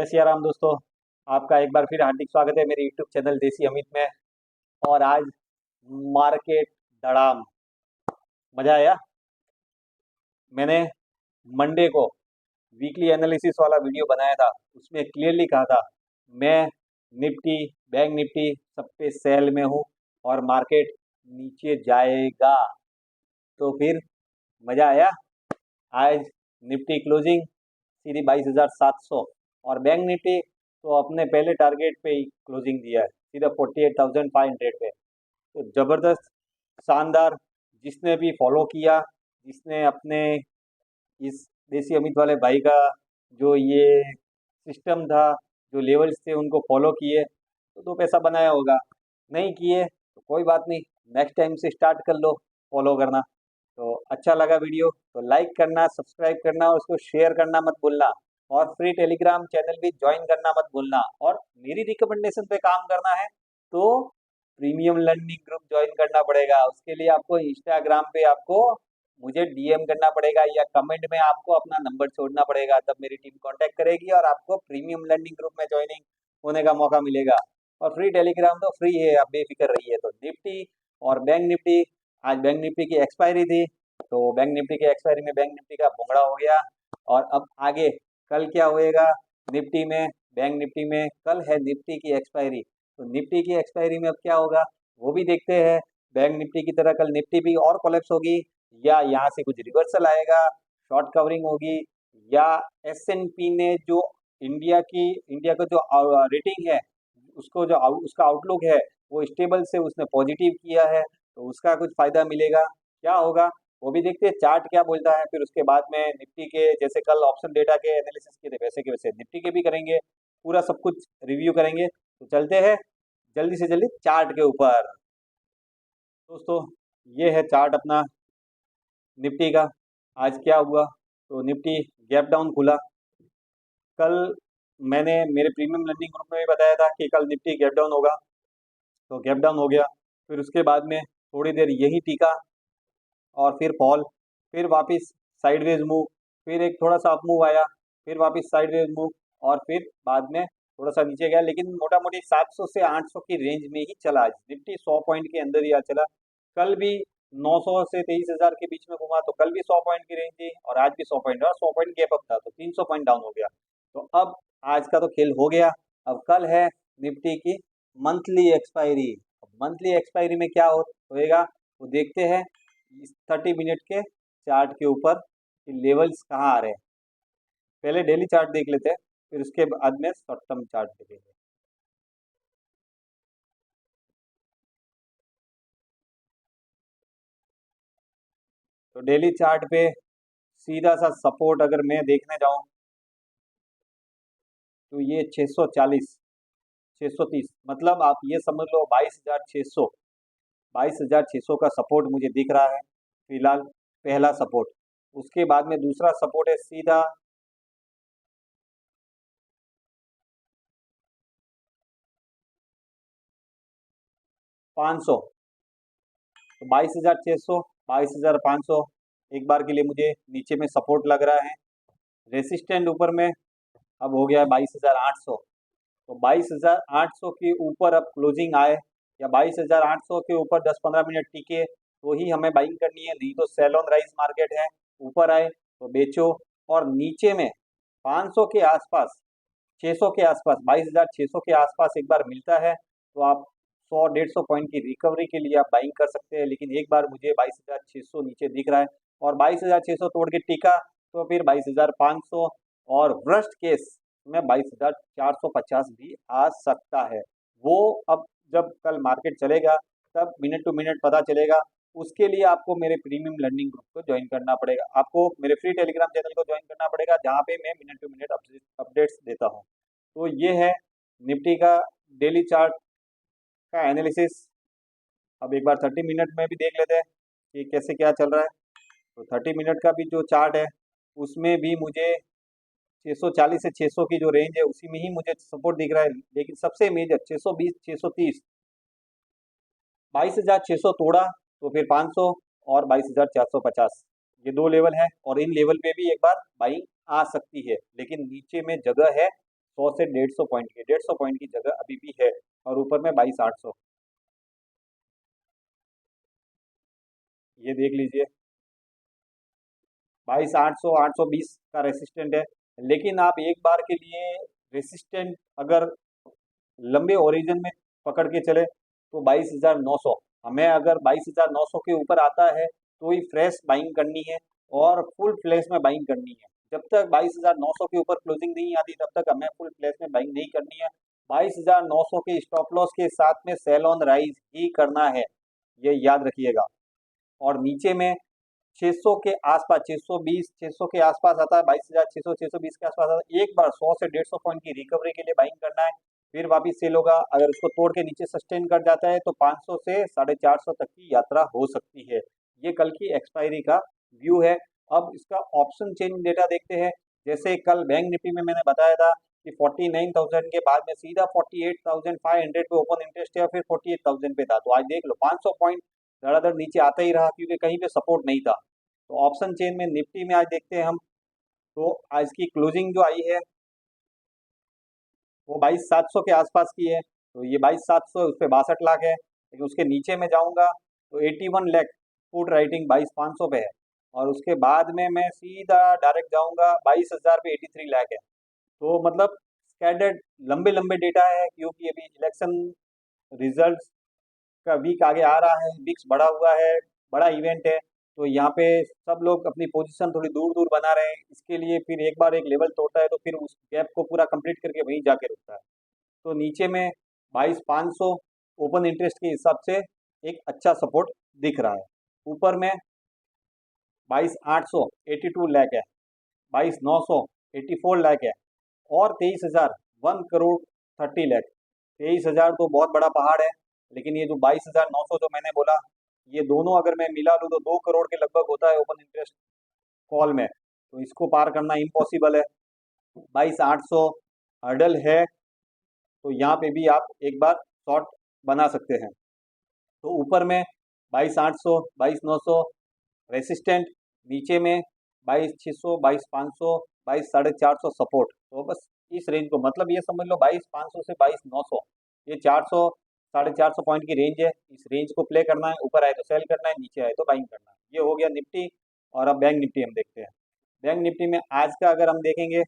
जय सिया राम दोस्तों। आपका एक बार फिर हार्दिक स्वागत है मेरे यूट्यूब चैनल देसी अमित में। और आज मार्केट धड़ाम, मजा आया। मैंने मंडे को वीकली एनालिसिस वाला वीडियो बनाया था, उसमें क्लियरली कहा था मैं निफ्टी, बैंक निफ्टी सब पे सेल में हूँ और मार्केट नीचे जाएगा। तो फिर मजा आया। आज निफ्टी क्लोजिंग सीधी 22,700 और बैंक निफ्टी तो अपने पहले टारगेट पे ही क्लोजिंग दिया है, सीधा 48,500 पे। तो ज़बरदस्त, शानदार। जिसने भी फॉलो किया, जिसने अपने इस देसी अमित वाले भाई का जो ये सिस्टम था, जो लेवल्स थे, उनको फॉलो किए तो दो पैसा बनाया होगा। नहीं किए तो कोई बात नहीं, नेक्स्ट टाइम से स्टार्ट कर लो फॉलो करना। तो अच्छा लगा वीडियो तो लाइक करना, सब्सक्राइब करना और उसको शेयर करना मत भूलना। और फ्री टेलीग्राम चैनल भी ज्वाइन करना मत भूलना। और मेरी रिकमेंडेशन पे काम करना है तो प्रीमियम लर्निंग ग्रुप ज्वाइन करना पड़ेगा। उसके लिए आपको इंस्टाग्राम पे आपको मुझे डीएम करना पड़ेगा या कमेंट में आपको अपना नंबर छोड़ना पड़ेगा, तब मेरी टीम कांटेक्ट करेगी और आपको प्रीमियम लर्निंग ग्रुप में ज्वाइनिंग होने का मौका मिलेगा। और फ्री टेलीग्राम तो फ्री है, आप बेफिक्र रहिए। तो निफ्टी और बैंक निफ्टी, आज बैंक निफ्टी की एक्सपायरी थी तो बैंक निफ्टी की एक्सपायरी में बैंक निफ्टी का भुंगड़ा हो गया। और अब आगे कल क्या होएगा निफ्टी में, बैंक निफ्टी में? कल है निफ्टी की एक्सपायरी, तो निफ्टी की एक्सपायरी में अब क्या होगा वो भी देखते हैं। बैंक निफ्टी की तरह कल निफ्टी भी और कोलैप्स होगी या यहाँ से कुछ रिवर्सल आएगा, शॉर्ट कवरिंग होगी, या एसएनपी ने जो इंडिया का जो रेटिंग है, उसको जो उसका आउटलुक है वो स्टेबल से उसने पॉजिटिव किया है, तो उसका कुछ फायदा मिलेगा। क्या होगा वो भी देखते हैं, चार्ट क्या बोलता है। फिर उसके बाद में निफ्टी के, जैसे कल ऑप्शन डेटा के एनालिसिस किए थे वैसे के वैसे निफ्टी के भी करेंगे, पूरा सब कुछ रिव्यू करेंगे। तो चलते हैं जल्दी से जल्दी चार्ट के ऊपर। दोस्तों ये है चार्ट अपना निफ्टी का। आज क्या हुआ तो निफ्टी गैप डाउन खुला। कल मैंने मेरे प्रीमियम लर्निंग ग्रुप में भी बताया था कि कल निफ्टी गैप डाउन होगा, तो गैप डाउन हो गया। फिर उसके बाद में थोड़ी देर यही टिका और फिर फॉल, फिर वापस साइडवेज मूव, फिर एक थोड़ा सा अप मूव आया, फिर वापस साइडवेज मूव और फिर बाद में थोड़ा सा नीचे गया। लेकिन मोटा मोटी 700 से 800 की रेंज में ही चला। आज निफ्टी 100 पॉइंट के अंदर ही आज चला। कल भी 900 से 23,000 के बीच में घुमा, तो कल भी 100 पॉइंट की रेंज थी और आज भी 100 पॉइंट, और 100 पॉइंट गैप अप था तो 300 पॉइंट डाउन हो गया। तो अब आज का तो खेल हो गया। अब कल है निफ्टी की मंथली एक्सपायरी। मंथली एक्सपायरी में क्या होएगा वो देखते हैं इस 30 मिनट के चार्ट के ऊपर कि लेवल्स कहाँ आ रहे हैं। पहले डेली चार्ट देख लेते हैं, फिर उसके बाद में शॉर्ट टर्म चार्ट देखेंगे। तो डेली चार्ट पे सीधा सा सपोर्ट अगर मैं देखने जाऊं तो ये 640, 630, मतलब आप ये समझ लो 22,600, 22,600 का सपोर्ट मुझे दिख रहा है फिलहाल, पहला सपोर्ट। उसके बाद में दूसरा सपोर्ट है सीधा 500। तो 22,600, 22,500 एक बार के लिए मुझे नीचे में सपोर्ट लग रहा है। रेसिस्टेंट ऊपर में अब हो गया है 22,800। तो 22,800 के ऊपर अब क्लोजिंग आए या 22,800 के ऊपर 10-15 मिनट टिके तो ही हमें बाइंग करनी है, नहीं तो सेल ऑन राइज मार्केट है। ऊपर आए तो बेचो, और नीचे में 500 के आसपास, 600 के आसपास, 22,600 के आसपास एक बार मिलता है तो आप 100-150 पॉइंट की रिकवरी के लिए आप बाइंग कर सकते हैं। लेकिन एक बार मुझे 22,600 नीचे दिख रहा है और 22,600 तोड़ के टिका तो फिर 22,500, और वर्स्ट केस में 22,450 भी आ सकता है। वो अब जब कल मार्केट चलेगा तब मिनट टू मिनट पता चलेगा। उसके लिए आपको मेरे प्रीमियम लर्निंग ग्रुप को ज्वाइन करना पड़ेगा, आपको मेरे फ्री टेलीग्राम चैनल को ज्वाइन करना पड़ेगा, जहाँ पे मैं मिनट टू मिनट अपडेट्स देता हूँ। तो ये है निफ्टी का डेली चार्ट का एनालिसिस। अब एक बार 30 मिनट में भी देख लेते हैं कि कैसे क्या चल रहा है। तो 30 मिनट का भी जो चार्ट है उसमें भी मुझे 640 से 600 की जो रेंज है उसी में ही मुझे सपोर्ट दिख रहा है। लेकिन सबसे मेजर 620, 630, 22,600 तोड़ा तो फिर 500 और 22,450, ये दो लेवल है। और इन लेवल पे भी एक बार बाइंग आ सकती है, लेकिन नीचे में जगह है 100 से 150 पॉइंट की, 150 पॉइंट की जगह अभी भी है। और ऊपर में 22,800, ये देख लीजिए 22,800, 820 का रेसिस्टेंट है। लेकिन आप एक बार के लिए रेसिस्टेंट अगर लंबे ओरिजिन में पकड़ के चले तो 22,900, हमें अगर 22,900 के ऊपर आता है तो ही फ्रेश बाइंग करनी है और फुल फ्लैश में बाइंग करनी है। जब तक 22,900 के ऊपर क्लोजिंग नहीं आती तब तक हमें फुल फ्लैश में बाइंग नहीं करनी है। 22,900 के स्टॉप लॉस के साथ में सेल ऑन राइज ही करना है, ये याद रखिएगा। और नीचे में 600 के आसपास, 620, 600 के आसपास आता है, 22,600, 620 के आसपास आता है। एक बार 100 से 150 पॉइंट की रिकवरी के लिए बाइंग करना है, फिर वापिस सेल होगा। अगर उसको तोड़ के नीचे सस्टेन कर जाता है तो 500 से 450 तक की यात्रा हो सकती है। ये कल की एक्सपायरी का व्यू है। अब इसका ऑप्शन चेन डेटा देखते हैं। जैसे कल बैंक निफ्टी में मैंने बताया था कि 49,000 के बाद में सीधा 48,500 पे ओपन इंटरेस्ट है और फिर 48,000 पे था। तो आज देख लो 500 पॉइंट धड़ाधड़ नीचे आता ही रहा क्योंकि कहीं पे सपोर्ट नहीं था। तो ऑप्शन चेन में निफ्टी में आज देखते हैं हम, तो आज की क्लोजिंग जो आई है वो 22,700 के आसपास की है। तो ये 22,700 उस पर 62 लाख है। लेकिन उसके नीचे में जाऊंगा तो 81 लाख पुट राइटिंग 22,500 पे है। और उसके बाद में मैं सीधा डायरेक्ट जाऊंगा 22,000 पे 83 लाख है। तो मतलब स्कैडर्ड लंबे लंबे डेटा है क्योंकि अभी इलेक्शन रिजल्ट का वीक आगे आ रहा है, विक्स बढ़ा हुआ है, बड़ा इवेंट है। तो यहाँ पे सब लोग अपनी पोजीशन थोड़ी दूर दूर बना रहे हैं। इसके लिए फिर एक बार एक लेवल तोड़ता है तो फिर उस गैप को पूरा कंप्लीट करके वहीं जाके रुकता है। तो नीचे में 22,500 ओपन इंटरेस्ट के हिसाब से एक अच्छा सपोर्ट दिख रहा है। ऊपर में 22,800 82 लाख है, 22,900 84 लाख है, और 23,000 1,30,30,00,000। 23,000 तो बहुत बड़ा पहाड़ है, लेकिन ये जो 22,900 जो मैंने बोला, ये दोनों अगर मैं मिला लूँ तो 2 करोड़ के लगभग होता है ओपन इंटरेस्ट कॉल में। तो इसको पार करना इम्पॉसिबल है। 22,800 हर्डल है, तो यहाँ पे भी आप एक बार शॉर्ट बना सकते हैं। तो ऊपर में 22,800, 22,900 रेसिस्टेंट, नीचे में 22,600, 22,500, 22,450 सपोर्ट। तो बस इस रेंज को मतलब ये समझ लो 22,500 से 22,900, ये 400 450 पॉइंट की रेंज है। इस रेंज को प्ले करना है, ऊपर आए तो सेल करना है, नीचे आए तो बाइंग करना है। ये हो गया निफ्टी। और अब बैंक निफ्टी हम देखते हैं। बैंक निफ्टी में आज का अगर हम देखेंगे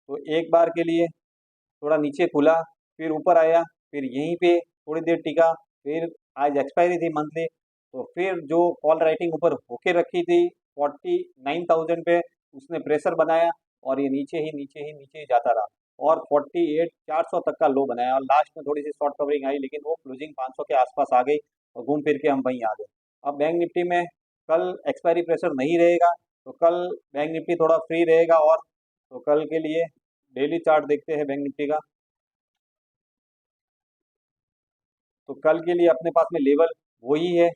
तो एक बार के लिए थोड़ा नीचे खुला, फिर ऊपर आया, फिर यहीं पे थोड़ी देर टिका, फिर आज एक्सपायरी थी मंथली, तो फिर जो कॉल राइटिंग ऊपर होके रखी थी 49,000 पे, उसने प्रेशर बनाया और ये नीचे ही नीचे ही नीचे ही जाता रहा और 48,400 तक का लो बनाया। और लास्ट में थोड़ी सी शॉर्ट कवरिंग आई, लेकिन वो क्लोजिंग 500 के आसपास आ गई और घूम फिर के हम वहीं आ गए। अब बैंक निफ्टी में कल एक्सपायरी प्रेशर नहीं रहेगा, तो कल बैंक निफ्टी थोड़ा फ्री रहेगा। और तो कल के लिए डेली चार्ट देखते हैं बैंक निफ्टी का। तो कल के लिए अपने पास में लेवल वही है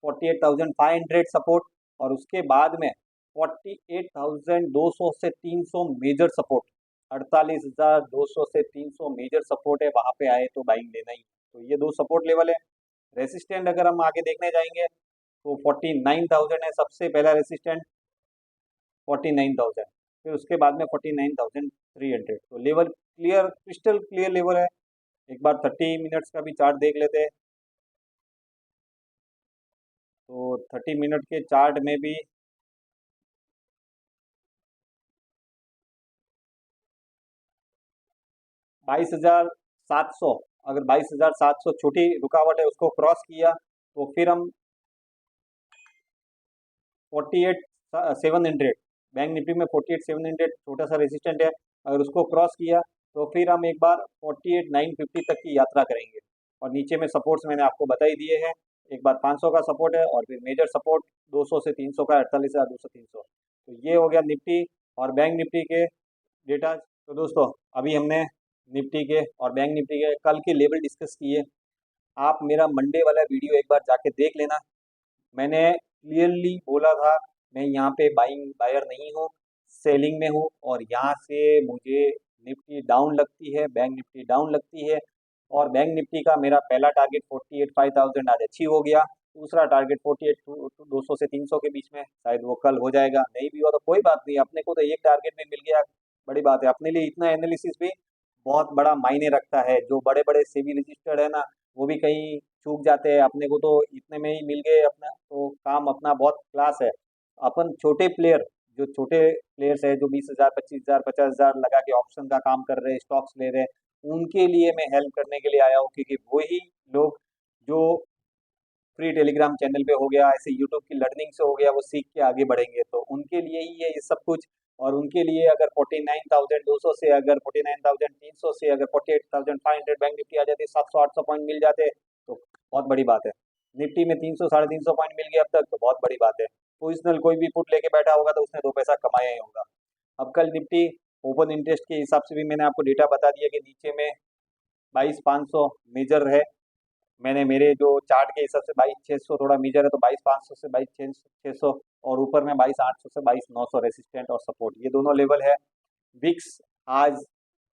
48,500 सपोर्ट, और उसके बाद में 48,200 से 300 मेजर सपोर्ट। 48,200 से 300 मेजर सपोर्ट है, वहां पे आए तो बाइंग लेना ही। तो ये दो सपोर्ट लेवल है। रेसिस्टेंट अगर हम आगे देखने जाएंगे तो 49,000 है सबसे पहला रेसिस्टेंट, 49,000। फिर उसके बाद में 49,300। तो level clear, crystal clear level है। एक बार 30 मिनट्स का भी चार्ट देख लेते हैं। तो 30 मिनट के चार्ट में भी 22,700, अगर 22,700 छोटी रुकावट है उसको क्रॉस किया तो फिर हम 48,700, बैंक निफ्टी में 48,700 छोटा सा रेजिस्टेंट है। अगर उसको क्रॉस किया तो फिर हम एक बार 48,950 तक की यात्रा करेंगे। और नीचे में सपोर्ट्स मैंने आपको बता ही दिए हैं। एक बार 500 का सपोर्ट है और फिर मेजर सपोर्ट 200 से 300 का, 48,200 300। तो ये हो गया निफ्टी और बैंक निफ्टी के डेटा। तो दोस्तों अभी हमने निफ्टी के और बैंक निफ्टी के कल के लेवल डिस्कस किए। आप मेरा मंडे वाला वीडियो एक बार जाके देख लेना। मैंने क्लियरली बोला था मैं यहाँ पे बाइंग बायर नहीं हूँ, सेलिंग में हूँ। और यहाँ से मुझे निफ्टी डाउन लगती है, बैंक निफ्टी डाउन लगती है। और बैंक निफ्टी का मेरा पहला टारगेट 48,500 आज अचीव हो गया। दूसरा टारगेट 48,200 से 300 के बीच में, शायद वो कल हो जाएगा, नहीं भी हुआ तो कोई बात नहीं, अपने को तो एक टारगेट भी मिल गया। बड़ी बात है। अपने लिए इतना एनालिसिस भी बहुत बड़ा मायने रखता है। जो बड़े बड़े सेबी रजिस्टर्ड है ना, वो भी कहीं चूक जाते हैं। अपने को तो इतने में ही मिल गए, अपना तो काम अपना बहुत क्लास है। अपन छोटे प्लेयर, जो छोटे प्लेयर्स है, जो 20,000 25,000 50,000 लगा के ऑप्शन का काम कर रहे हैं, स्टॉक्स ले रहे हैं, उनके लिए मैं हेल्प करने के लिए आया हूँ। क्योंकि वही लोग जो फ्री टेलीग्राम चैनल पे हो गया, ऐसे यूट्यूब की लर्निंग से हो गया, वो सीख के आगे बढ़ेंगे, तो उनके लिए ही है ये सब कुछ। और उनके लिए अगर 49,200 से, अगर 49,300 से, अगर 48,500 बैंक निफ्टी आ जाती, 700 800 पॉइंट मिल जाते, तो बहुत बड़ी बात है। निफ्टी में 300 350 पॉइंट मिल गया अब तक, तो बहुत बड़ी बात है। पोजिशनल कोई भी पुट लेके बैठा होगा तो उसने दो पैसा कमाया ही होगा। अब कल निफ्टी ओपन इंटरेस्ट के हिसाब से भी मैंने आपको डेटा बता दिया कि नीचे में 22,500 मेजर है। मैंने मेरे जो चार्ट के हिसाब से 22,600 थोड़ा मेजर है, तो 22,500 से 22,600, और ऊपर में 22,800 से 22,900 रेसिस्टेंट और सपोर्ट, ये दोनों लेवल है। विक्स आज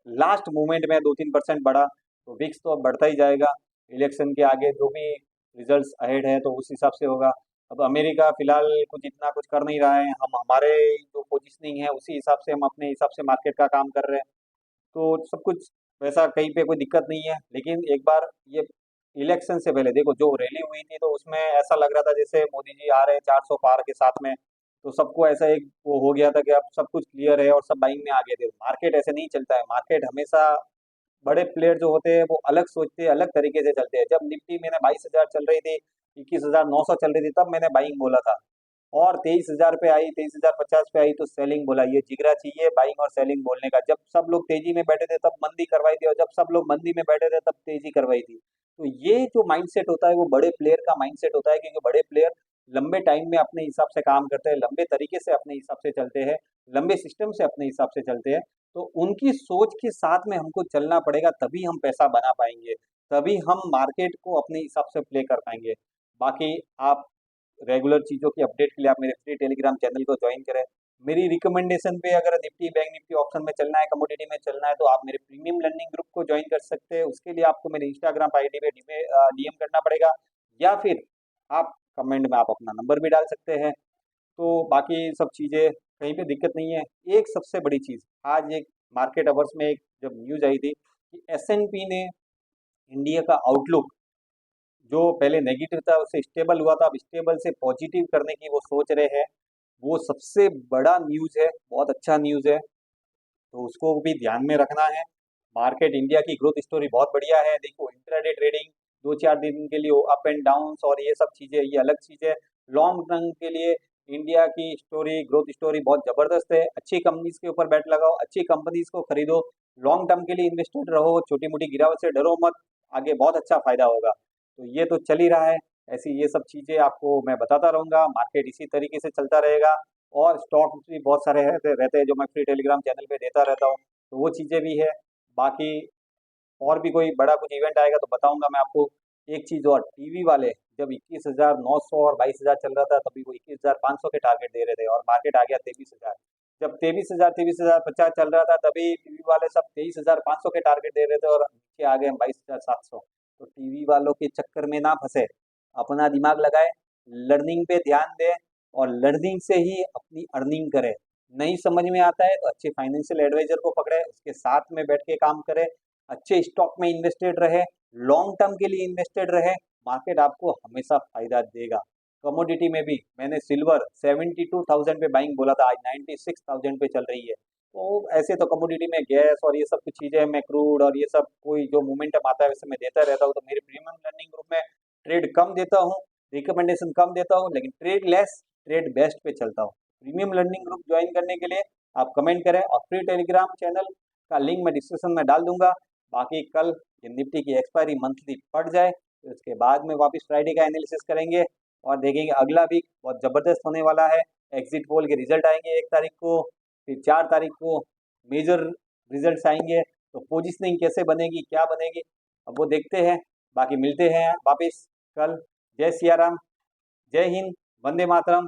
लास्ट मोमेंट में 2-3% बढ़ा, तो विक्स तो अब बढ़ता ही जाएगा। इलेक्शन के आगे जो भी रिजल्ट्स अहेड है तो उस हिसाब से होगा। अब अमेरिका फिलहाल कुछ इतना कुछ कर नहीं रहा है, हम हमारे जो पोजिशनिंग है उसी हिसाब से, हम अपने हिसाब से मार्केट का काम कर रहे हैं। तो सब कुछ वैसा कहीं पे कोई दिक्कत नहीं है। लेकिन एक बार ये इलेक्शन से पहले देखो, जो रैली हुई थी, तो उसमें ऐसा लग रहा था जैसे मोदी जी आ रहे हैं 400 पार के साथ में। तो सबको ऐसा एक वो हो गया था कि अब सब कुछ क्लियर है और सब बाइंग में आ गए थे। मार्केट ऐसे नहीं चलता है। मार्केट हमेशा, बड़े प्लेयर जो होते हैं वो अलग सोचते हैं, अलग तरीके से चलते हैं। जब निफ्टी मैंने 22,000 चल रही थी, 21,900 चल रही थी, तब मैंने बाइंग बोला था। और 23,000 पे आई, 23,050 पे आई, तो सेलिंग बोला। ये जिगरा चाहिए बाइंग और सेलिंग बोलने का। जब सब लोग तेजी में बैठे थे तब मंदी करवाई थी, और जब सब लोग मंदी में बैठे थे तब तेजी करवाई थी। तो ये जो माइंडसेट होता है वो बड़े प्लेयर का माइंडसेट होता है, क्योंकि बड़े प्लेयर लंबे टाइम में अपने हिसाब से काम करते हैं, लंबे तरीके से अपने हिसाब से चलते हैं, लंबे सिस्टम से अपने हिसाब से चलते हैं। तो उनकी सोच के साथ में हमको चलना पड़ेगा, तभी हम पैसा बना पाएंगे, तभी हम मार्केट को अपने हिसाब से प्ले कर पाएंगे। बाकी आप रेगुलर चीज़ों की अपडेट के लिए आप मेरे फ्री टेलीग्राम चैनल को ज्वाइन करें। मेरी रिकमेंडेशन पे, अगर निफ्टी बैंक निफ्टी ऑप्शन में चलना है, कमोडिटी में चलना है, तो आप मेरे प्रीमियम लर्निंग ग्रुप को ज्वाइन कर सकते हैं। उसके लिए आपको मेरे इंस्टाग्राम आईडी पे डीएम करना पड़ेगा, या फिर आप कमेंट में आप अपना नंबर भी डाल सकते हैं। तो बाकी सब चीज़ें कहीं पे दिक्कत नहीं है। एक सबसे बड़ी चीज़, आज एक मार्केट अवर्स में एक जब न्यूज़ आई थी कि एसएनपी ने इंडिया का आउटलुक, जो पहले नेगेटिव था उससे स्टेबल हुआ था, अब स्टेबल से पॉजिटिव करने की वो सोच रहे हैं। वो सबसे बड़ा न्यूज़ है, बहुत अच्छा न्यूज़ है, तो उसको भी ध्यान में रखना है। मार्केट इंडिया की ग्रोथ स्टोरी बहुत बढ़िया है। देखो, इंट्राडे ट्रेडिंग 2-4 दिन के लिए अप एंड डाउन्स और ये सब चीज़ें, ये अलग चीज़ है। लॉन्ग टर्म के लिए इंडिया की स्टोरी, ग्रोथ स्टोरी बहुत ज़बरदस्त है। अच्छी कंपनीज के ऊपर बैट लगाओ, अच्छी कंपनीज को खरीदो, लॉन्ग टर्म के लिए इन्वेस्टेड रहो, छोटी मोटी गिरावट से डरो मत, आगे बहुत अच्छा फायदा होगा। तो ये तो चल ही रहा है। ऐसी ये सब चीज़ें आपको मैं बताता रहूँगा, मार्केट इसी तरीके से चलता रहेगा। और स्टॉक भी बहुत सारे रहते रहते हैं जो मैं फ्री टेलीग्राम चैनल पे देता रहता हूँ, तो वो चीज़ें भी है। बाकी और भी कोई बड़ा कुछ इवेंट आएगा तो बताऊंगा मैं आपको। एक चीज़ और, टीवी वाले जब 21,900 और 22,000 चल रहा था, तभी वो 21,500 के टारगेट दे रहे थे, और मार्केट आ गया 23,000। जब 23,000 50 चल रहा था, तभी टीवी वाले सब 23,500 के टारगेट दे रहे थे, और नीचे आ गए 22,700। तो टीवी वालों के चक्कर में ना फंसे, अपना दिमाग लगाए, लर्निंग पे ध्यान दें, और लर्निंग से ही अपनी अर्निंग करें। नहीं समझ में आता है तो अच्छे फाइनेंशियल एडवाइजर को पकड़े, उसके साथ में बैठ के काम करें, अच्छे स्टॉक में इन्वेस्टेड रहे, लॉन्ग टर्म के लिए इन्वेस्टेड रहे, मार्केट आपको हमेशा फायदा देगा। कमोडिटी में भी मैंने सिल्वर 72,000 पे बाइंग बोला था, आज 96,000 पे चल रही है। तो ऐसे तो कमोडिटी में गैस और ये सब कुछ चीज़ें, मैं क्रूड और ये सब कोई जो मोमेंटम आता है वैसे मैं देता रहता हूँ। तो मेरे प्रीमियम लर्निंग ग्रुप में ट्रेड कम देता हूँ, रिकमेंडेशन कम देता हूँ, लेकिन ट्रेड लेस, ट्रेड बेस्ट पे चलता हूँ। प्रीमियम लर्निंग ग्रुप ज्वाइन करने के लिए आप कमेंट करें, और फ्री टेलीग्राम चैनल का लिंक मैं डिस्क्रिप्शन में डाल दूंगा। बाकी कल ये निफ्टी की एक्सपायरी मंथली पड़ जाए, तो उसके बाद में वापस फ्राइडे का एनालिसिस करेंगे, और देखेंगे अगला वीक बहुत ज़बरदस्त होने वाला है। एग्जिट पोल के रिजल्ट आएंगे 1 तारीख को, फिर 4 तारीख को मेजर रिजल्ट्स आएंगे। तो पोजिशनिंग कैसे बनेगी, क्या बनेगी, अब वो देखते हैं। बाकी मिलते हैं वापस कल। जय सिया राम, जय हिंद, वंदे मातरम।